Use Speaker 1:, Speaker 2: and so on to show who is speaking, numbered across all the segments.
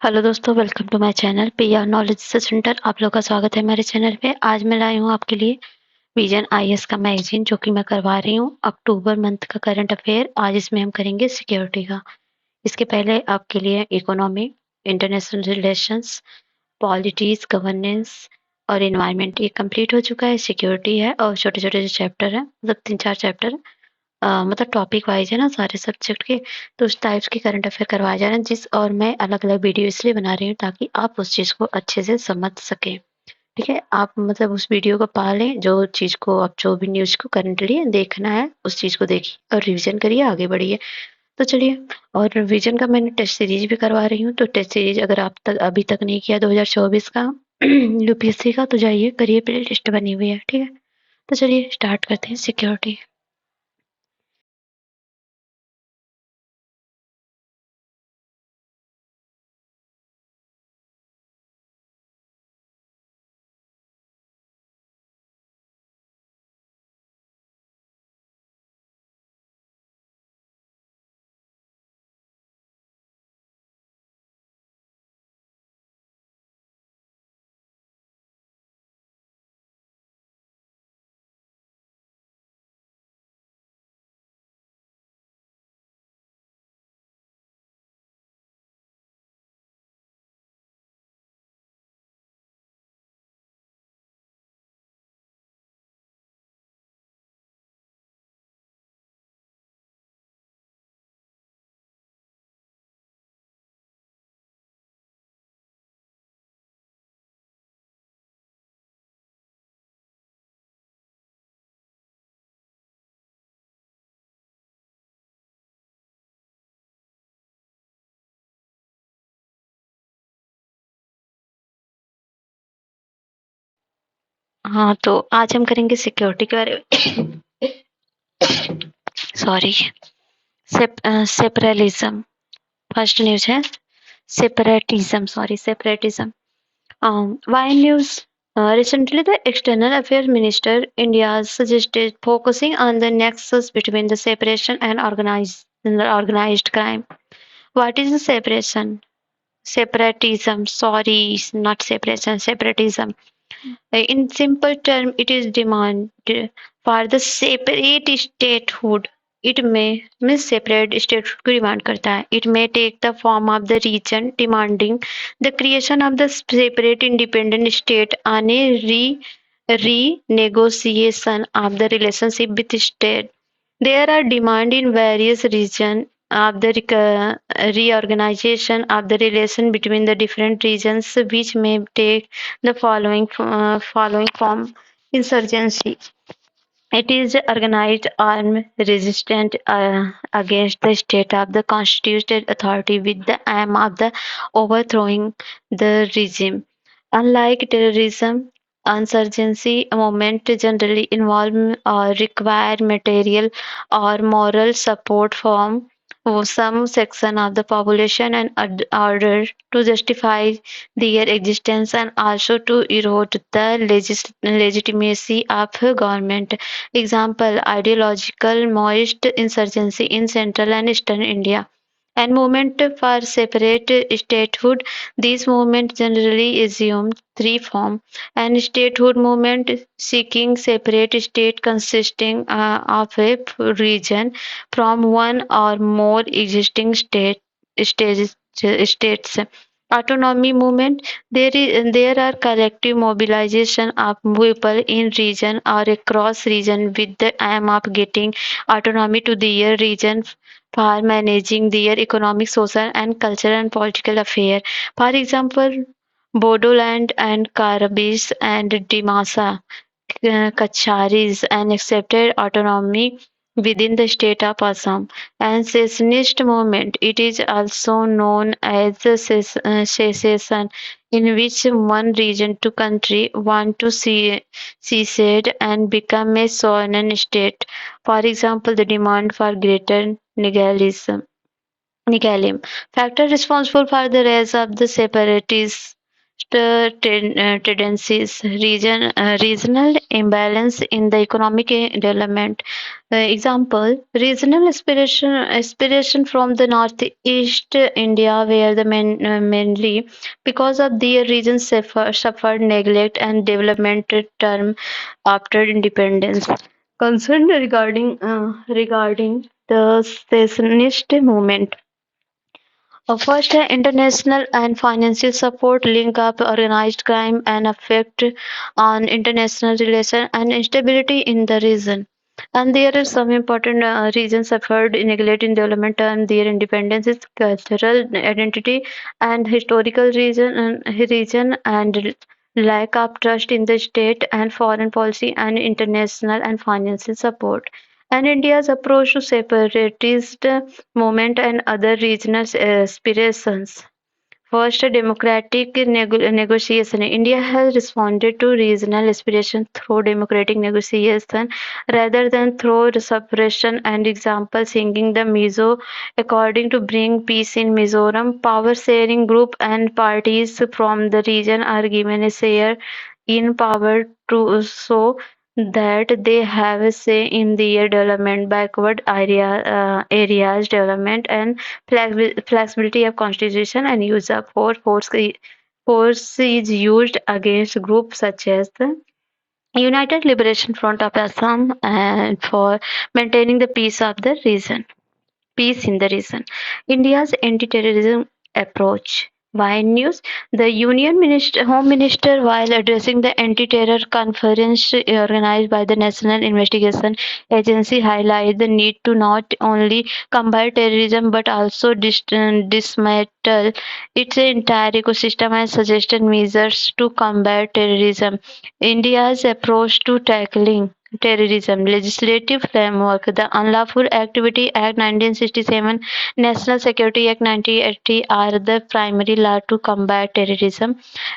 Speaker 1: Hello दोस्तों, welcome to my channel PR knowledge centre. आप लोग का स्वागत है मेरे चैनल पे। आज मैं लाई हूँ आपके लिए विजन आईएएस का मैगजीन, जो कि मैं करवा रही हूँ अक्टूबर मंथ का करंट अफेयर। आज इसमें हम करेंगे सिक्योरिटी का। इसके पहले आपके लिए इकोनॉमी, इंटरनेशनल रिलेशंस, पॉलिटीज, गवर्नेंस और इन्वायरमेंट ये कंप्लीट हो चुका है। सिक्योरिटी है और छोटे छोटे जो चैप्टर है, मतलब 3-4 चैप्टर, मतलब टॉपिक वाइज है ना सारे सब्जेक्ट के। तो उस टाइप्स के करंट अफेयर करवाए जा रहे हैं और मैं अलग अलग वीडियो इसलिए बना रही हूँ ताकि आप उस चीज़ को अच्छे से समझ सकें। ठीक है, आप मतलब उस वीडियो को पा लें, जो चीज़ को आप जो भी न्यूज़ को करंटली देखना है उस चीज़ को देखिए और रिवीजन करिए, आगे बढ़िए। तो चलिए, और रिवीजन का मैंने टेस्ट सीरीज भी करवा रही हूँ। तो टेस्ट सीरीज अगर आप तक अभी तक नहीं किया 2024 का यूपीएससी का, तो जाइए करिए, प्ले लिस्ट बनी हुई है। ठीक है, तो चलिए स्टार्ट करते हैं सिक्योरिटी। हाँ, तो आज हम करेंगे सिक्योरिटी के बारे में। सॉरी, सेपरेलिज्म। फर्स्ट न्यूज है separatism, sorry separatism. Why news? Recently, the External Affairs Minister India suggested focusing on the nexus between the separation and organized crime. What is the separation? Separatism. Sorry, not separation. Separatism. In simple term, it is demand for the separate statehood. It may means separate statehood को demand करता है. It may take the form of the region demanding the creation of the separate independent state on a renegotiation of the relationship with state. There are demand in various regions of the reorganization of the relation between the different regions, which may take the following form: insurgency. It is organized armed resistance against the state of the constituted authority with the aim of the overthrowing the regime. Unlike terrorism, insurgency movement generally involve or require material or moral support from some section of the population in order to justify their existence and also to erode the legitimacy of government. Example: ideological Maoist insurgency in central and eastern India and movement for separate statehood. These movements generally assume three forms: an statehood movement seeking separate state consisting of a region from one or more existing states. Autonomy movement: there are collective mobilization of people in region or across region with the aim of getting autonomy to their region for managing their economic, social, and cultural and political affairs. For example, Bodoland and Karabis and Dimasa Kacharis and accepted autonomy within the state of Assam. And secessionist movement, it is also known as the secession, in which one region to country want to secede and become a sovereign state. For example, the demand for greater Nigalim. Factor responsible for the rise of the separatists tendencies, regional imbalance in the economic development. Example: regional aspiration from the northeast India, where the mainly because of their region suffered neglect and development term after independence. Concern regarding the secessionist movement. First, international and financial support link up organized crime and effect on international relations and instability in the region. And there are some important regions suffered neglect in development and their independence is cultural identity and historical region and lack of trust in the state and foreign policy and international and financial support. And India's approach to separatist movement and other regional aspirations. First, democratic negotiation. India has responded to regional aspiration through democratic negotiation rather than through suppression. And example, singing the Mizo according to bring peace in Mizoram. Power sharing group and parties from the region are given a share in power to so that they have a say in their development backward areas development and flexibility of constitution and use of force is used against groups such as the United Liberation Front of Assam and for maintaining the peace in the region. India's anti-terrorism approach. Why news? The Home Minister, while addressing the anti-terror conference organized by the National Investigation Agency, highlighted the need to not only combat terrorism but also dismantle its entire ecosystem and suggested measures to combat terrorism. India's approach to tackling terrorism legislative framework. The Unlawful Activity Act 1967, National Security Act 1980 are the primary law to combat terrorism.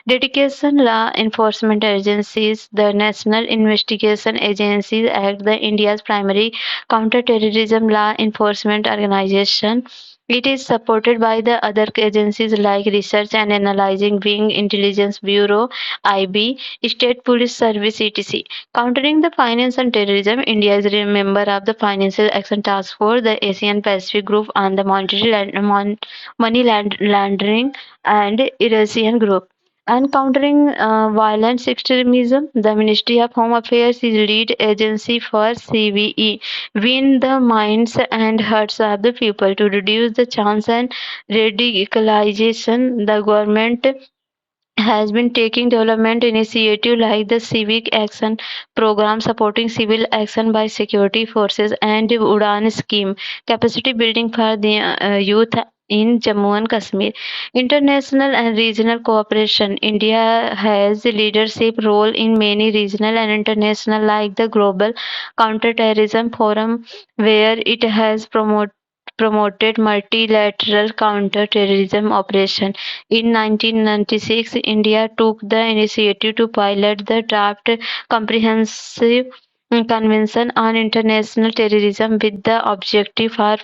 Speaker 1: Dedication law enforcement agencies. The National Investigation Agencies Act, the India's primary counter-terrorism law enforcement organization. It is supported by the other agencies like Research and Analyzing Wing, Intelligence Bureau, IB, State Police Service, etc. Countering the finance and terrorism, India is a member of the Financial Action Task Force, the Asian Pacific Group, and the Money Laundering and Eurasian Group. And countering violent extremism, the Ministry of Home Affairs is lead agency for CVE, win the minds and hearts of the people to reduce the chance and radicalization. The government has been taking development initiatives like the Civic Action Program supporting civil action by security forces and the Udan scheme, capacity building for the youth in Jammu and Kashmir. International and regional cooperation. India has a leadership role in many regional and international like the Global Counterterrorism Forum where it has promoted multilateral counter-terrorism operations. In 1996, India took the initiative to pilot the draft comprehensive Convention on International Terrorism with the objective of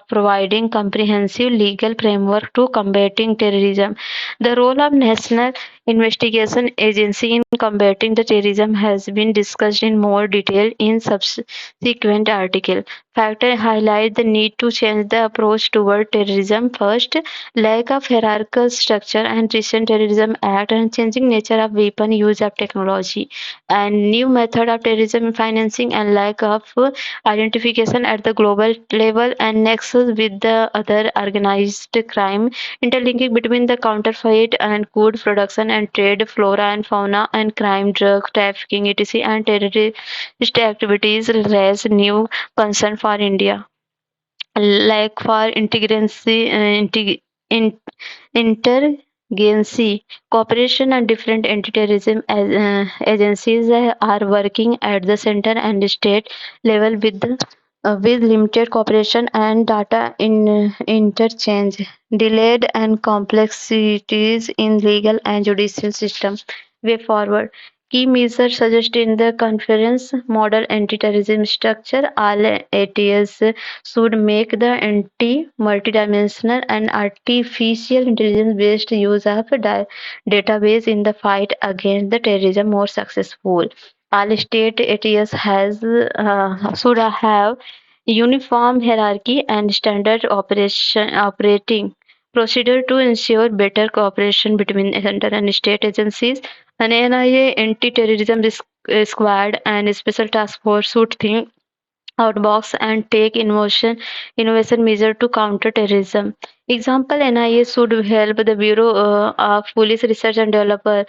Speaker 1: providing comprehensive legal framework to combating terrorism. The role of National Investigation Agency in combating the terrorism has been discussed in more detail in subsequent article. Factors highlight the need to change the approach toward terrorism. First, lack of hierarchical structure and recent terrorism act and changing nature of weapon use of technology and new method of terrorism financing and lack of identification at the global level and nexus with the other organized crime interlinking between the counterfeit and good production and trade flora and fauna and crime drug trafficking etc and terrorist activities raise new concern for India like for in- interagency cooperation and different anti-terrorism agencies are working at the center and state level with limited cooperation and data interchange, delayed and complexities in legal and judicial system. Way forward. key measures suggested in the conference model anti-terrorism structure. All ATS should make the multidimensional and artificial intelligence-based use of database in the fight against the terrorism more successful. All state ATS has should have uniform hierarchy and standard operating procedure to ensure better cooperation between central and state agencies. An NIA anti-terrorism squad and special task force should think outbox and take innovation measure to counter terrorism. Example: NIA should help the Bureau of Police Research and Development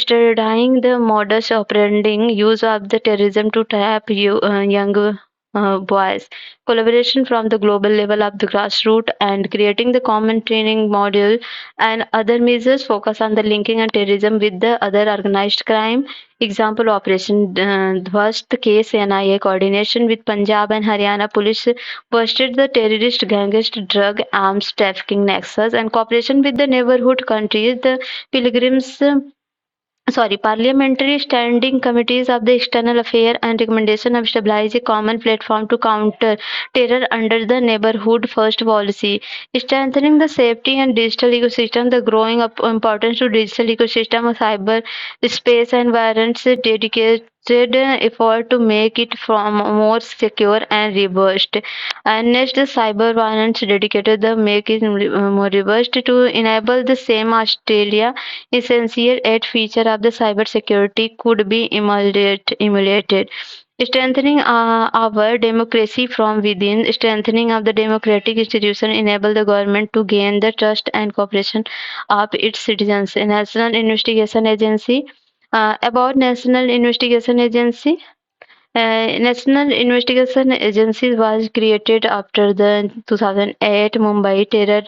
Speaker 1: studying the modus operandi use of the terrorism to trap young boys. Collaboration from the global level of the grassroots and creating the common training module and other measures focus on the linking and terrorism with the other organized crime. Example: Operation Dwast case NIA coordination with Punjab and Haryana police busted the terrorist gangster drug arms trafficking nexus and cooperation with the neighborhood countries. The pilgrims parliamentary standing committees of the external affairs and recommendation of establish a common platform to counter terror under the neighborhood first policy, strengthening the safety and digital ecosystem. The growing importance to digital ecosystem of cyber space and warrants a dedicated effort to make it from more secure and robust. And next, the cyber violence dedicated the make it more robust to enable the same Australia essential eight feature of the cybersecurity could be emulated. Strengthening our democracy from within, strengthening of the democratic institution enable the government to gain the trust and cooperation of its citizens. A National Investigation Agency about National Investigation Agency National Investigation Agency was created after the 2008 Mumbai terror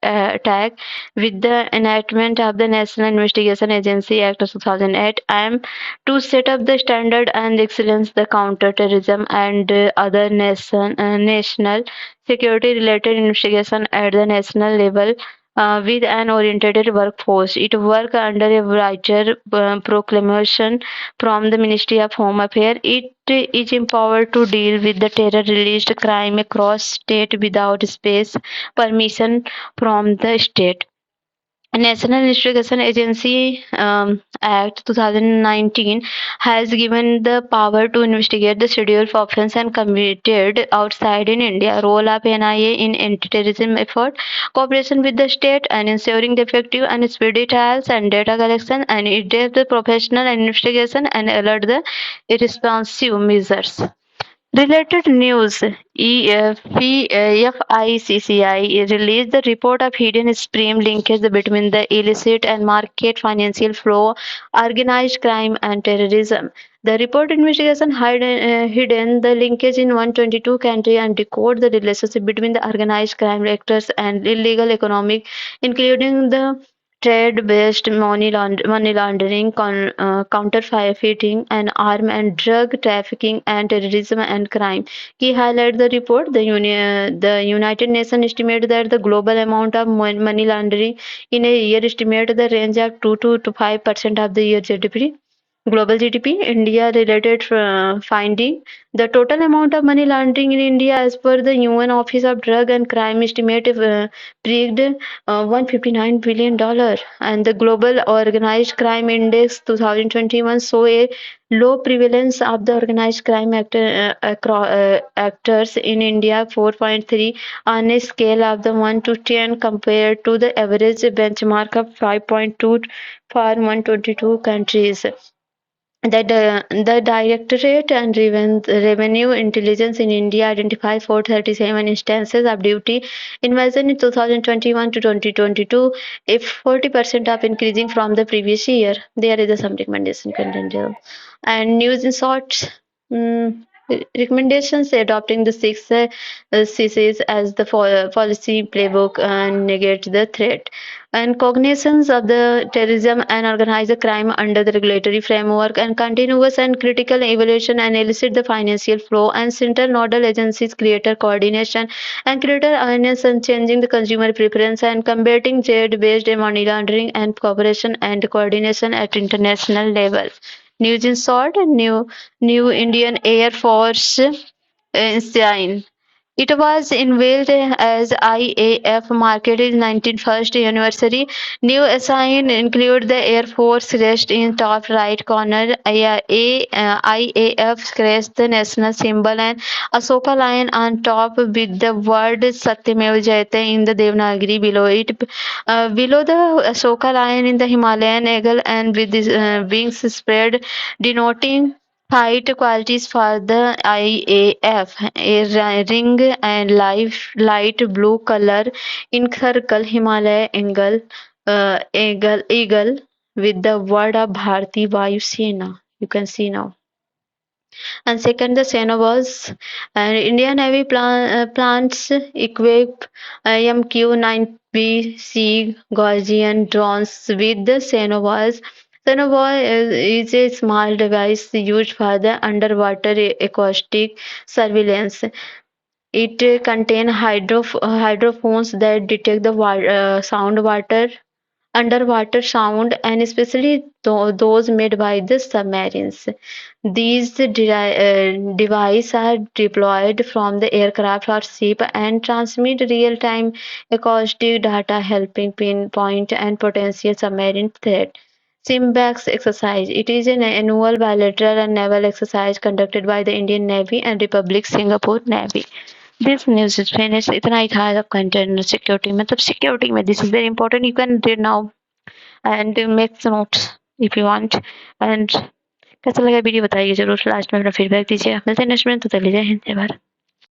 Speaker 1: attack with the enactment of the National Investigation Agency Act of 2008 aim to set up the standard and excellence the counter-terrorism and other national security-related investigation at the national level with an oriented workforce. It works under a brighter proclamation from the Ministry of Home Affairs. It is empowered to deal with the terror-related crime across state without space permission from the state. National Investigation Agency Act 2019 has given the power to investigate the scheduled offence and committed outside in India. Role of NIA in anti-terrorism effort, cooperation with the state and ensuring the effective and speedy trials and data collection and in-depth the professional investigation and alert the irresponsive measures. Related news: FICCI released the report of hidden stream linkage between the illicit and market financial flow, organized crime, and terrorism. The report investigation hidden the linkage in 122 countries and decode the relationship between the organized crime actors and illegal economic, including the trade-based money laundering, counterfeiting, and arm and drug trafficking, and terrorism and crime. Key highlight the report. The United Nations estimate that the global amount of money laundering in a year estimate the range of 2 to 5% of the year GDP. Global GDP, India related finding. The total amount of money laundering in India as per the UN Office of Drug and Crime estimate peaked $159 billion, and the Global Organized Crime Index 2021 saw a low prevalence of the organized crime actors in India 4.3 on a scale of the 1 to 10 compared to the average benchmark of 5.2 for 122 countries. The Directorate and Revenue Intelligence in India identified 437 instances of duty invasion in 2021 to 2022, if 40% of increasing from the previous year. There is some recommendation content here. And news in short. recommendations adopting the six CCs as the policy playbook negate the threat. And cognizance of the terrorism and organized crime under the regulatory framework and continuous and critical evaluation and elicit the financial flow and central nodal agencies greater coordination and greater awareness and changing the consumer preference and combating trade-based money laundering and cooperation and coordination at international level. News in short, new Indian Air Force Ensign. It was unveiled as IAF marked its 91st anniversary. New assign include the Air Force crest in top right corner, IAF crest, the national symbol, and Asoka lion on top with the word Satyamev Jayate in the Devanagari below it. Below the Asoka lion in the Himalayan eagle and with the wings spread, denoting height qualities for the IAF, a ring and light blue color encircle Himalaya eagle with the word of Bharati Vayu Sena. You can see now. And second, the Cenovus. And Indian Navy plants equip MQ-9B-C Gaussian drones with the Cenovus. Cenovus is a small device used for the underwater acoustic surveillance. It contains hydrophones that detect the underwater sound, and especially those made by the submarines. These devices are deployed from the aircraft or ship and transmit real-time acoustic data, helping pinpoint and potential submarine threat. Simbax exercise. It is an annual bilateral and naval exercise conducted by the Indian Navy and Republic Singapore Navy. This news is finished. इतना ही था आपका internal security मतलब security में this is very important you can read now and make notes if you want and कैसा लगा video बताइए जरूर last में अपना फीडबैक दीजिए मिलते हैं नेक्स्ट में तो चले जाए हिंद बार